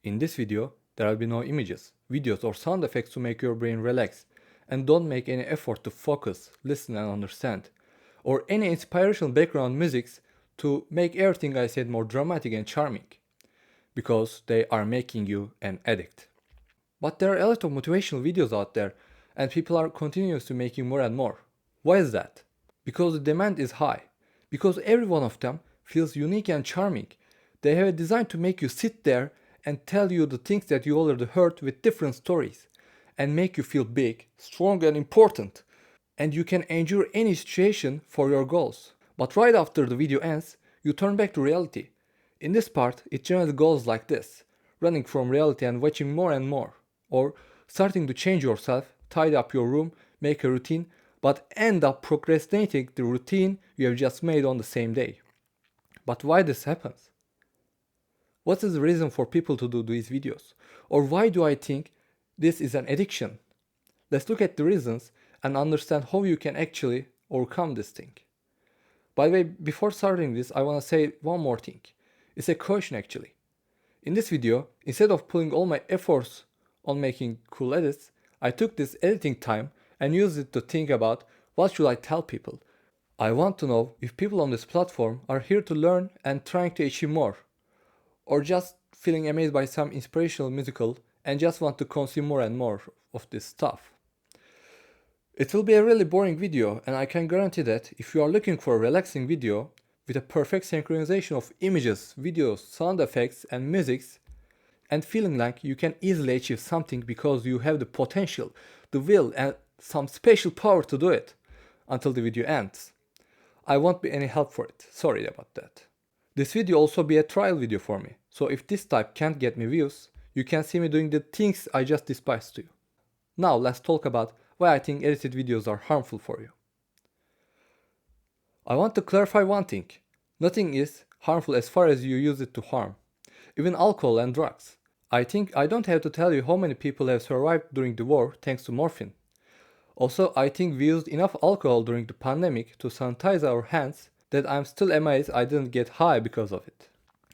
In this video, there will be no images, videos or sound effects to make your brain relax, and don't make any effort to focus, listen and understand, or any inspirational background musics to make everything I said more dramatic and charming, because they are making you an addict. But there are a lot of motivational videos out there, and people are continuously making more and more. Why is that? Because the demand is high. Because every one of them feels unique and charming. They have a design to make you sit there and tell you the things that you already heard with different stories, and make you feel big, strong and important. And you can endure any situation for your goals. But right after the video ends, you turn back to reality. In this part, it generally goes like this: running from reality and watching more and more, or starting to change yourself, tidy up your room, make a routine, but end up procrastinating the routine you have just made on the same day. But why this happens? What is the reason for people to do these videos? Or why do I think this is an addiction? Let's look at the reasons and understand how you can actually overcome this thing. By the way, before starting this, I want to say one more thing. It's a caution actually. In this video, instead of putting all my efforts on making cool edits, I took this editing time and used it to think about what should I tell people. I want to know if people on this platform are here to learn and trying to achieve more, or just feeling amazed by some inspirational musical and just want to consume more and more of this stuff. It will be a really boring video, and I can guarantee that if you are looking for a relaxing video with a perfect synchronization of images, videos, sound effects and musics, and feeling like you can easily achieve something because you have the potential, the will and some special power to do it until the video ends, I won't be any help for it. Sorry about that. This video also be a trial video for me, so if this type can't get me views, you can see me doing the things I just despised to you. Now let's talk about why I think edited videos are harmful for you. I want to clarify one thing. Nothing is harmful as far as you use it to harm. Even alcohol and drugs. I think I don't have to tell you how many people have survived during the war thanks to morphine. Also, I think we used enough alcohol during the pandemic to sanitize our hands that I'm still amazed I didn't get high because of it.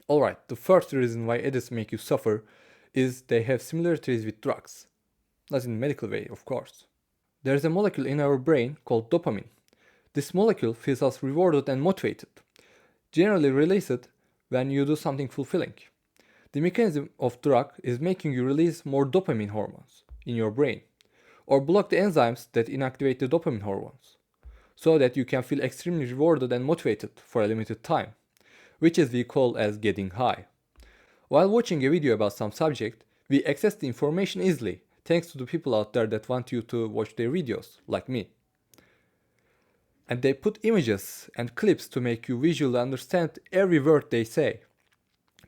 Alright, the first reason why edits make you suffer is they have similarities with drugs. Not in a medical way, of course. There is a molecule in our brain called dopamine. This molecule feels us rewarded and motivated, generally released when you do something fulfilling. The mechanism of drug is making you release more dopamine hormones in your brain, or block the enzymes that inactivate the dopamine hormones, so that you can feel extremely rewarded and motivated for a limited time, which is we call as getting high. While watching a video about some subject, we access the information easily thanks to the people out there that want you to watch their videos, like me. And they put images and clips to make you visually understand every word they say.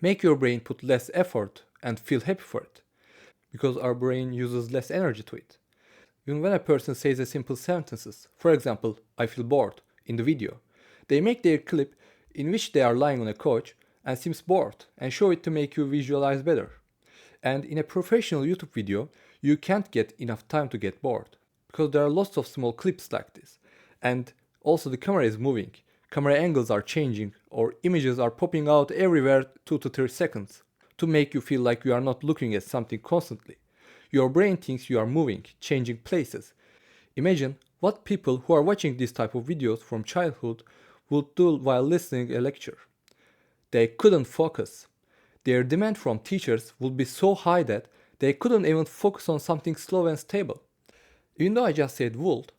Make your brain put less effort and feel happy for it, because our brain uses less energy to it. Even when a person says a simple sentences, for example, I feel bored, in the video, they make their clip in which they are lying on a couch and seems bored and show it to make you visualize better. And in a professional YouTube video, you can't get enough time to get bored, because there are lots of small clips like this. And also the camera is moving, camera angles are changing, or images are popping out everywhere 2 to 3 seconds, to make you feel like you are not looking at something constantly. Your brain thinks you are moving, changing places. Imagine what people who are watching this type of videos from childhood would do while listening a lecture. They couldn't focus. Their demand from teachers would be so high that they couldn't even focus on something slow and stable. Even though I just said would,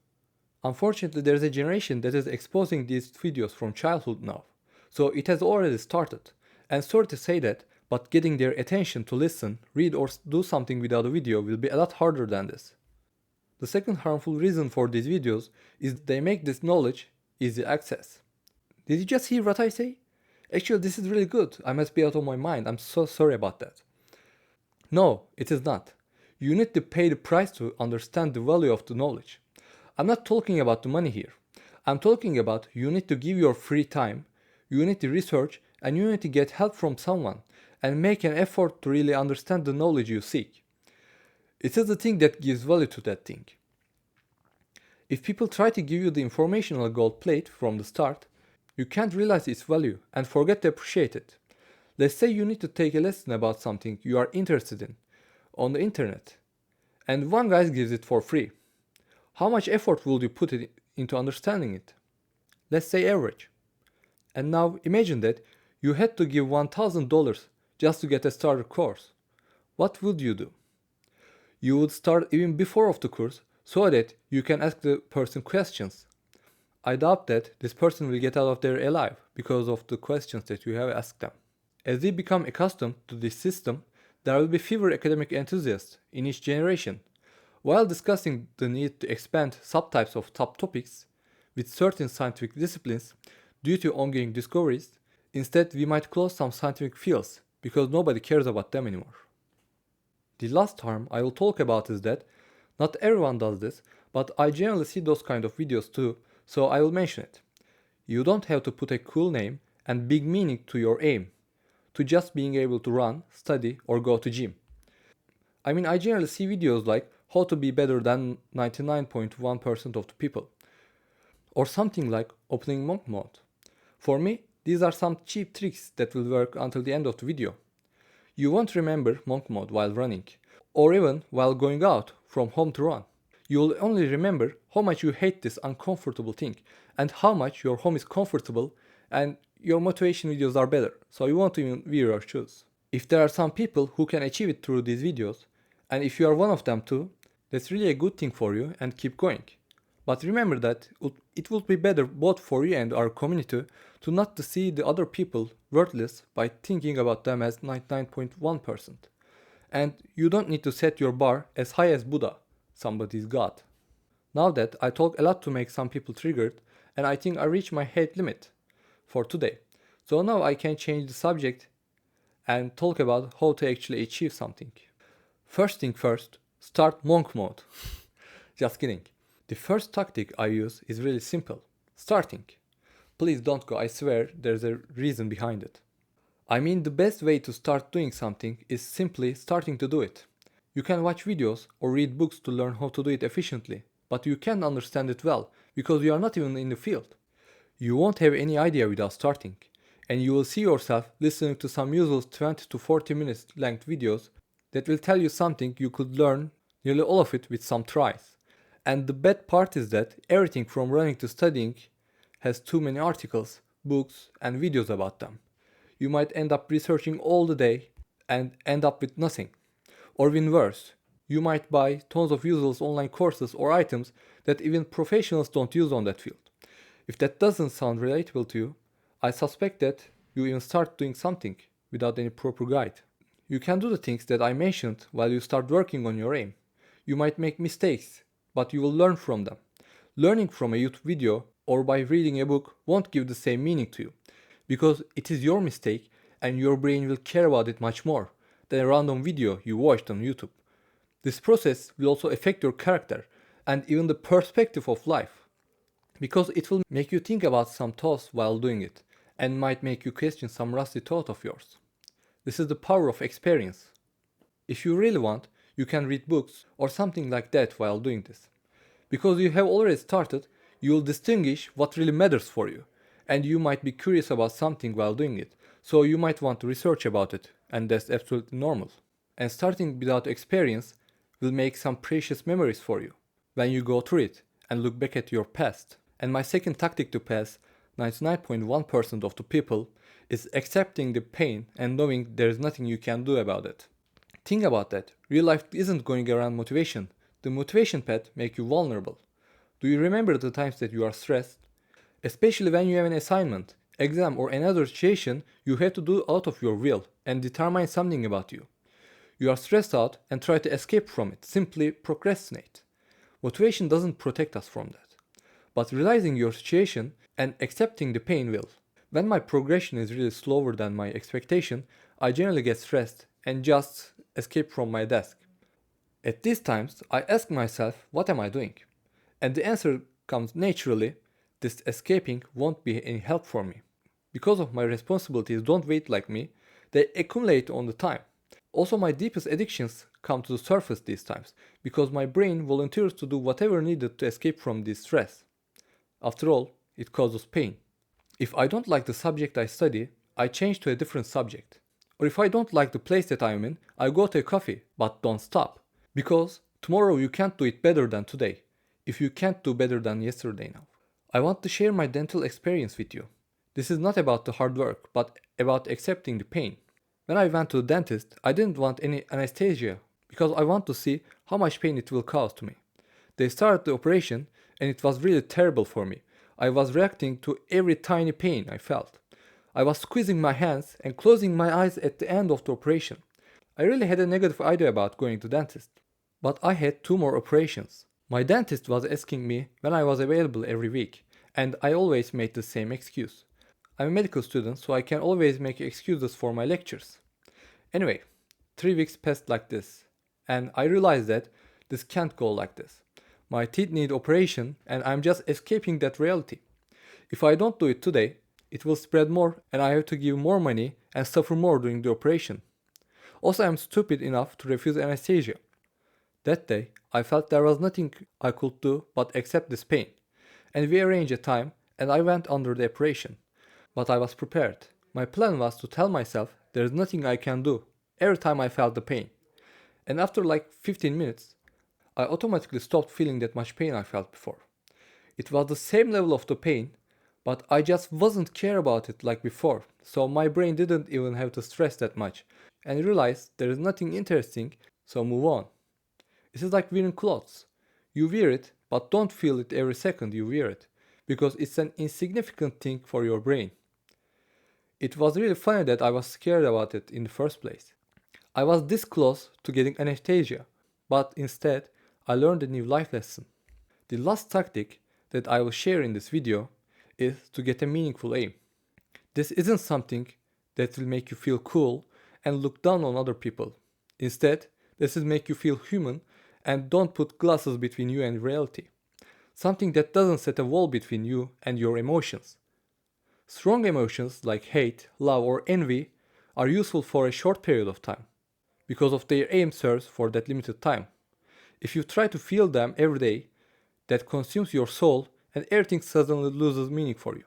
unfortunately there is a generation that is exposing these videos from childhood now. So it has already started. And sorry to say that, but getting their attention to listen, read or do something without a video will be a lot harder than this. The second harmful reason for these videos is they make this knowledge easy access. Did you just hear what I say? Actually, this is really good. I must be out of my mind. I'm so sorry about that. No, it is not. You need to pay the price to understand the value of the knowledge. I'm not talking about the money here. I'm talking about you need to give your free time, you need to research, and you need to get help from someone and make an effort to really understand the knowledge you seek. It is the thing that gives value to that thing. If people try to give you the information on a gold plate from the start, you can't realize its value and forget to appreciate it. Let's say you need to take a lesson about something you are interested in on the internet, and one guy gives it for free. How much effort will you put into understanding it? Let's say average. And now imagine that you had to give $1,000 just to get a starter course. What would you do? You would start even before of the course so that you can ask the person questions. I doubt that this person will get out of there alive because of the questions that you have asked them. As we become accustomed to this system, there will be fewer academic enthusiasts in each generation. While discussing the need to expand subtypes of top topics with certain scientific disciplines due to ongoing discoveries, instead we might close some scientific fields because nobody cares about them anymore. The last harm I will talk about is that not everyone does this, but I generally see those kind of videos too, so I will mention it. You don't have to put a cool name and big meaning to your aim, to just being able to run, study, or go to gym. I generally see videos like how to be better than 99.1% of the people, or something like opening monk mode. For me, these are some cheap tricks that will work until the end of the video. You won't remember monk mode while running, or even while going out from home to run. You will only remember how much you hate this uncomfortable thing, and how much your home is comfortable and your motivation videos are better, so you won't even wear your shoes. If there are some people who can achieve it through these videos, and if you are one of them too, that's really a good thing for you and keep going. But remember that it would be better both for you and our community to not to see the other people worthless by thinking about them as 99.1%. And you don't need to set your bar as high as Buddha, somebody's god. Now that I talk a lot to make some people triggered, and I think I reached my hate limit for today. So now I can change the subject and talk about how to actually achieve something. First thing first, start monk mode. Just kidding. The first tactic I use is really simple. Starting. Please don't go, I swear there's a reason behind it. The best way to start doing something is simply starting to do it. You can watch videos or read books to learn how to do it efficiently, but you can't understand it well because you are not even in the field. You won't have any idea without starting, and you will see yourself listening to some useless 20 to 40 minutes length videos that will tell you something you could learn nearly all of it with some tries. And the bad part is that everything from running to studying has too many articles, books, and videos about them. You might end up researching all the day and end up with nothing. Or even worse, you might buy tons of useless online courses or items that even professionals don't use on that field. If that doesn't sound relatable to you, I suspect that you even start doing something without any proper guide. You can do the things that I mentioned while you start working on your aim. You might make mistakes, but you will learn from them. Learning from a YouTube video or by reading a book won't give the same meaning to you, because it is your mistake and your brain will care about it much more than a random video you watched on YouTube. This process will also affect your character and even the perspective of life, because it will make you think about some thoughts while doing it and might make you question some rusty thought of yours. This is the power of experience. If you really want, you can read books or something like that while doing this. Because you have already started, you will distinguish what really matters for you, and you might be curious about something while doing it, so you might want to research about it, and that's absolutely normal. And starting without experience will make some precious memories for you when you go through it and look back at your past. And my second tactic to pass 99.1% of the people is accepting the pain and knowing there's nothing you can do about it. Think about that. Real life isn't going around motivation. The motivation path makes you vulnerable. Do you remember the times that you are stressed? Especially when you have an assignment, exam, or another situation you have to do out of your will and determine something about you. You are stressed out and try to escape from it. Simply procrastinate. Motivation doesn't protect us from that. But realizing your situation and accepting the pain will. When my progression is really slower than my expectation, I generally get stressed and just escape from my desk. At these times, I ask myself, what am I doing? And the answer comes naturally, this escaping won't be any help for me. Because of my responsibilities don't wait like me, they accumulate on the time. Also, my deepest addictions come to the surface these times, because my brain volunteers to do whatever needed to escape from this stress. After all, it causes pain. If I don't like the subject I study, I change to a different subject. Or if I don't like the place that I'm in, I go to a coffee, but don't stop. Because tomorrow you can't do it better than today, if you can't do better than yesterday now. I want to share my dental experience with you. This is not about the hard work, but about accepting the pain. When I went to the dentist, I didn't want any anesthesia because I want to see how much pain it will cause to me. They started the operation and it was really terrible for me. I was reacting to every tiny pain I felt. I was squeezing my hands and closing my eyes at the end of the operation. I really had a negative idea about going to dentist. But I had 2 more operations. My dentist was asking me when I was available every week, and I always made the same excuse. I'm a medical student, so I can always make excuses for my lectures. Anyway, 3 weeks passed like this, and I realized that this can't go like this. My teeth need operation, and I'm just escaping that reality. If I don't do it today, it will spread more, and I have to give more money and suffer more during the operation. Also, I'm stupid enough to refuse anesthesia. That day, I felt there was nothing I could do but accept this pain, and we arranged a time, and I went under the operation. But I was prepared. My plan was to tell myself there is nothing I can do every time I felt the pain. And after like 15 minutes, I automatically stopped feeling that much pain I felt before. It was the same level of the pain, but I just wasn't care about it like before, so my brain didn't even have to stress that much and realized there is nothing interesting, so move on. This is like wearing clothes. You wear it, but don't feel it every second you wear it, because it's an insignificant thing for your brain. It was really funny that I was scared about it in the first place. I was this close to getting anesthesia, but instead, I learned a new life lesson. The last tactic that I will share in this video is to get a meaningful aim. This isn't something that will make you feel cool and look down on other people. Instead, this will make you feel human and don't put glasses between you and reality. Something that doesn't set a wall between you and your emotions. Strong emotions like hate, love, or envy are useful for a short period of time because of their aim serves for that limited time. If you try to feel them every day, that consumes your soul and everything suddenly loses meaning for you.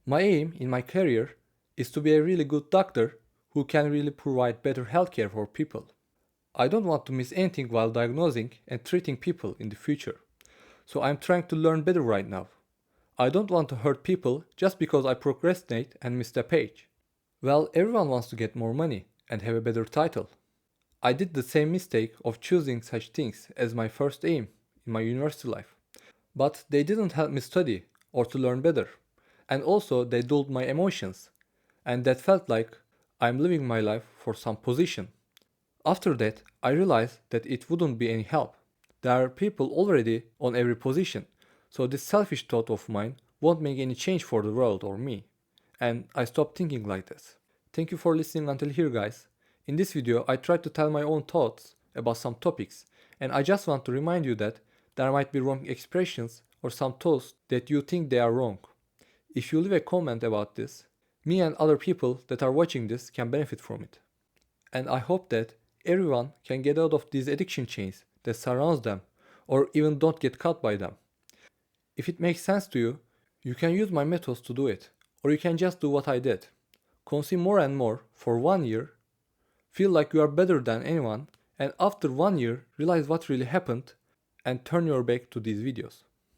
My aim in my career is to be a really good doctor who can really provide better healthcare for people. I don't want to miss anything while diagnosing and treating people in the future. So I'm trying to learn better right now. I don't want to hurt people just because I procrastinate and miss a page. Well, everyone wants to get more money and have a better title. I did the same mistake of choosing such things as my first aim in my university life. But they didn't help me study or to learn better. And also they dulled my emotions. And that felt like I'm living my life for some position. After that, I realized that it wouldn't be any help. There are people already on every position, so this selfish thought of mine won't make any change for the world or me. And I stopped thinking like this. Thank you for listening until here, guys. In this video, I tried to tell my own thoughts about some topics, and I just want to remind you that there might be wrong expressions or some thoughts that you think they are wrong. If you leave a comment about this, me and other people that are watching this can benefit from it. And I hope that everyone can get out of these addiction chains that surrounds them or even don't get caught by them. If it makes sense to you, you can use my methods to do it, or you can just do what I did. Consume more and more for 1 year, feel like you are better than anyone, and after 1 year realize what really happened and turn your back to these videos.